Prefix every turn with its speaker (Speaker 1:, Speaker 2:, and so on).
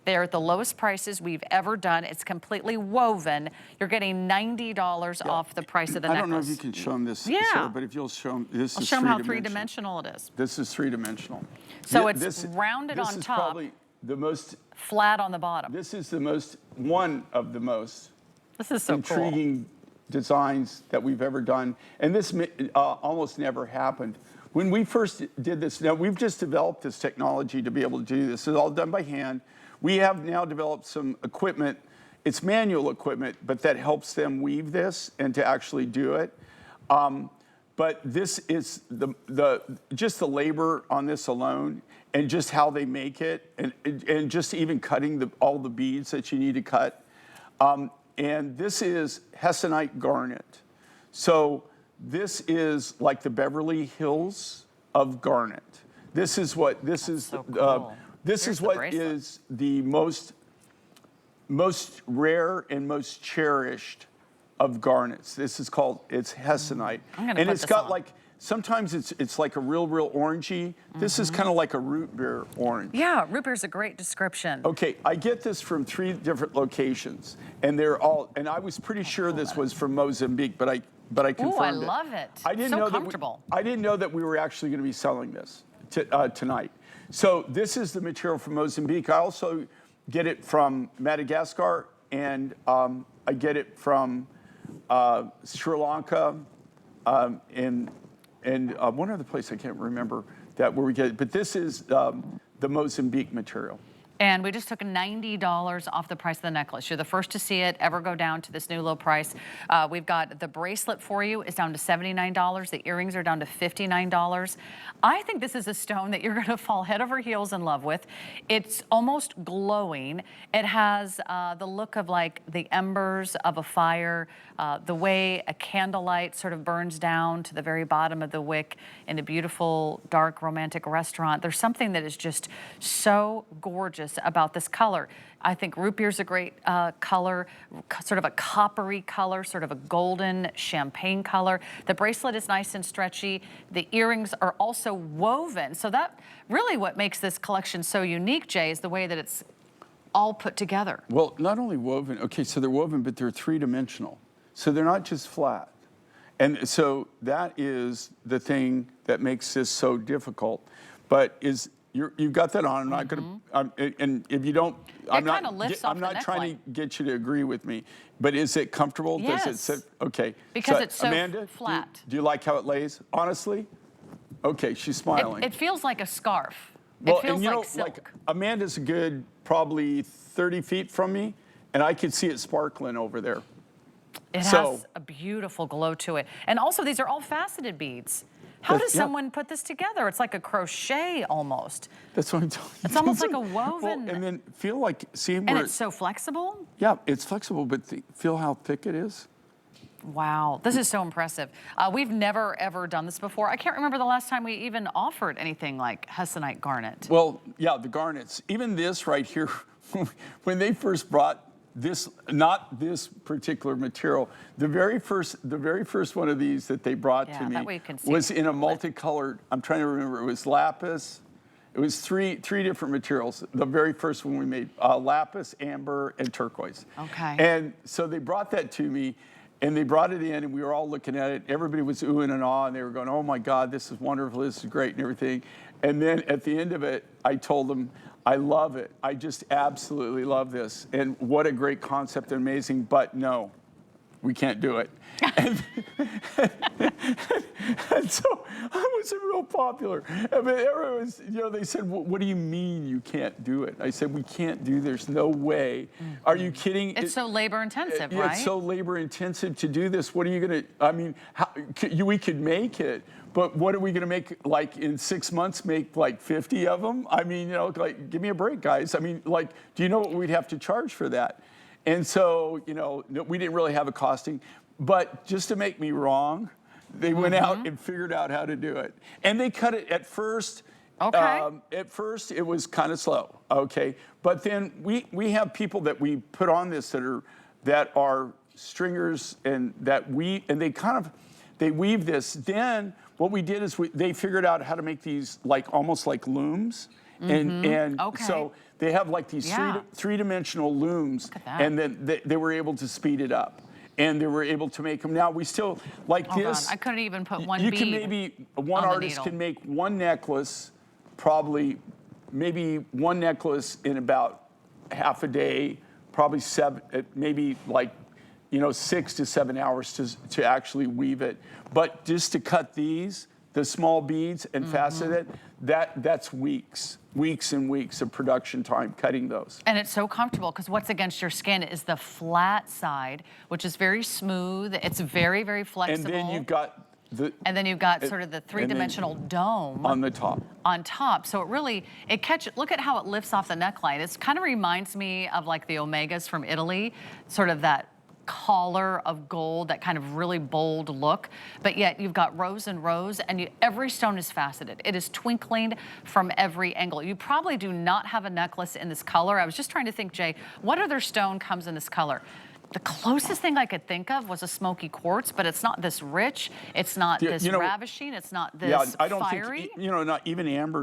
Speaker 1: They're at the lowest prices we've ever done. It's completely woven. You're getting $90 off the price of the necklace.
Speaker 2: I don't know if you can show them this, Sarah, but if you'll show them, this
Speaker 1: I'll
Speaker 2: is
Speaker 1: show them how
Speaker 2: three-dimensional.
Speaker 1: three-dimensional it is.
Speaker 2: This is three-dimensional.
Speaker 1: So it's rounded on top.
Speaker 2: This is probably the most
Speaker 1: flat on the bottom.
Speaker 2: This is the most, one of the most
Speaker 1: this is so
Speaker 2: intriguing designs that we've ever done. And this almost never happened. When we first did this, now we've just developed this technology to be able to do this. It's all done by hand. We have now developed some equipment. It's manual equipment, but that helps them weave this and to actually do it. But this is just the labor on this alone, and just how they make it, and just even cutting all the beads that you need to cut. And this is Hessonite Garnet. So this is like the Beverly Hills of garnet. This is what this is.
Speaker 1: So cool.
Speaker 2: This is what is the most rare and most cherished of garnets. This is called, it's Hessonite.
Speaker 1: And
Speaker 2: it's got like, sometimes it's like a real orangey. This is kind of like a root beer orange.
Speaker 1: Yeah, root beer is a great description.
Speaker 2: Okay, I get this from 3 different locations, and they're all, and I was pretty sure this was from Mozambique, but I confirmed
Speaker 1: I love it.
Speaker 2: I didn't know comfortable. I didn't know that we were actually going to be selling this tonight. So this is the material from Mozambique. I also get it from Madagascar, and I get it from Sri Lanka, and one other place I can't remember where we get it. But this is the Mozambique material.
Speaker 1: And we just took $90 off the price of the necklace. You're the first to see it ever go down to this new low price. We've got the bracelet for you is down to $79. The earrings are down to $59. I think this is a stone that you're going to fall head over heels in love with. It's almost glowing. It has the look of like the embers of a fire, the way a candlelight sort of burns down to the very bottom of the wick in a beautiful, dark, romantic restaurant. There's something that is just so gorgeous about this color. I think root beer is a great color, sort of a coppery color, sort of a golden champagne color. The bracelet is nice and stretchy. The earrings are also woven. So that really what makes this collection so unique, Jay, is the way that it's all put together.
Speaker 2: Well, not only woven, okay, so they're woven, but they're three-dimensional. So they're not just flat. And so that is the thing that makes this so difficult. But you've got that on. I'm not going to, and if you don't, I'm not trying to get you to agree with me. But is it comfortable?
Speaker 1: Yes.
Speaker 2: Does it sit? Okay.
Speaker 1: Because it's so
Speaker 2: Amanda,
Speaker 1: flat.
Speaker 2: Do you like how it lays? Honestly? Okay, she's smiling.
Speaker 1: It feels like a scarf.
Speaker 2: Well,
Speaker 1: it feels
Speaker 2: and you know,
Speaker 1: like silk.
Speaker 2: like Amanda's a good probably 30 feet from me, and I could see it sparkling over there.
Speaker 1: It has a beautiful glow to it. And also, these are all faceted beads. How does someone put this together? It's like a crochet almost.
Speaker 2: That's what I'm telling you.
Speaker 1: It's almost like a woven.
Speaker 2: Well, and then feel like, see where
Speaker 1: and it's so flexible?
Speaker 2: Yeah, it's flexible, but feel how thick it is?
Speaker 1: Wow, this is so impressive. We've never, ever done this before. I can't remember the last time we even offered anything like Hessonite Garnet.
Speaker 2: Well, yeah, the garnets. Even this right here, when they first brought this, not this particular material, the very first one of these that they brought to me was in a multicolored, I'm trying to remember, it was lapis. It was three different materials. The very first one we made, lapis, amber, and turquoise.
Speaker 1: Okay.
Speaker 2: And so they brought that to me, and they brought it in, and we were all looking at it. Everybody was oohing and ahhing, and they were going, oh my God, this is wonderful, this is great, and everything. And then at the end of it, I told them, I love it. I just absolutely love this. And what a great concept, amazing, but no, we can't do it. and so I wasn't real popular. I mean, everyone was, you know, they said, what do you mean you can't do it? I said, we can't do, there's no way. Are you kidding?
Speaker 1: It's so labor intensive, right?
Speaker 2: It's so labor intensive to do this. What are you gonna, I mean, we could make it, but what are we gonna make, like in 6 months, make like 50 of them? I mean, you know, like, give me a break, guys. I mean, like, do you know what we'd have to charge for that? And so, you know, we didn't really have a costing, but just to make me wrong, they went out and figured out how to do it. And they cut it at first.
Speaker 1: Okay.
Speaker 2: At first, it was kind of slow, okay? But then we have people that we put on this that are stringers, and they weave this. Then what we did is they figured out how to make these like almost like looms. And so They have like these
Speaker 1: Yeah.
Speaker 2: three-dimensional looms,
Speaker 1: Look at that.
Speaker 2: and then they were able to speed it up. And they were able to make them. Now, we still, like
Speaker 1: Oh, God,
Speaker 2: this.
Speaker 1: I couldn't even put one
Speaker 2: You
Speaker 1: bead
Speaker 2: can one
Speaker 1: on the
Speaker 2: artist
Speaker 1: needle.
Speaker 2: can make one necklace, probably, maybe one necklace in about half a day, probably maybe like, 6 to 7 hours to actually weave it. But just to cut these, the small beads and facet it, that's weeks and weeks of production time cutting those.
Speaker 1: And it's so comfortable because what's against your skin is the flat side, which is very smooth. It's very, very flexible.
Speaker 2: And then you've got
Speaker 1: sort of the three-dimensional dome
Speaker 2: on the top.
Speaker 1: on top. So it really, look at how it lifts off the neckline. It kind of reminds me of like the Omegas from Italy, sort of that collar of gold, that kind of really bold look, but yet you've got rows and rows, and every stone is faceted. It is twinkling from every angle. You probably do not have a necklace in this color. I was just trying to think, Jay, what other stone comes in this color? The closest thing I could think of was a smoky quartz, but it's not this rich, it's not this ravishing, it's not this
Speaker 2: I don't
Speaker 1: fiery.
Speaker 2: think, not even amber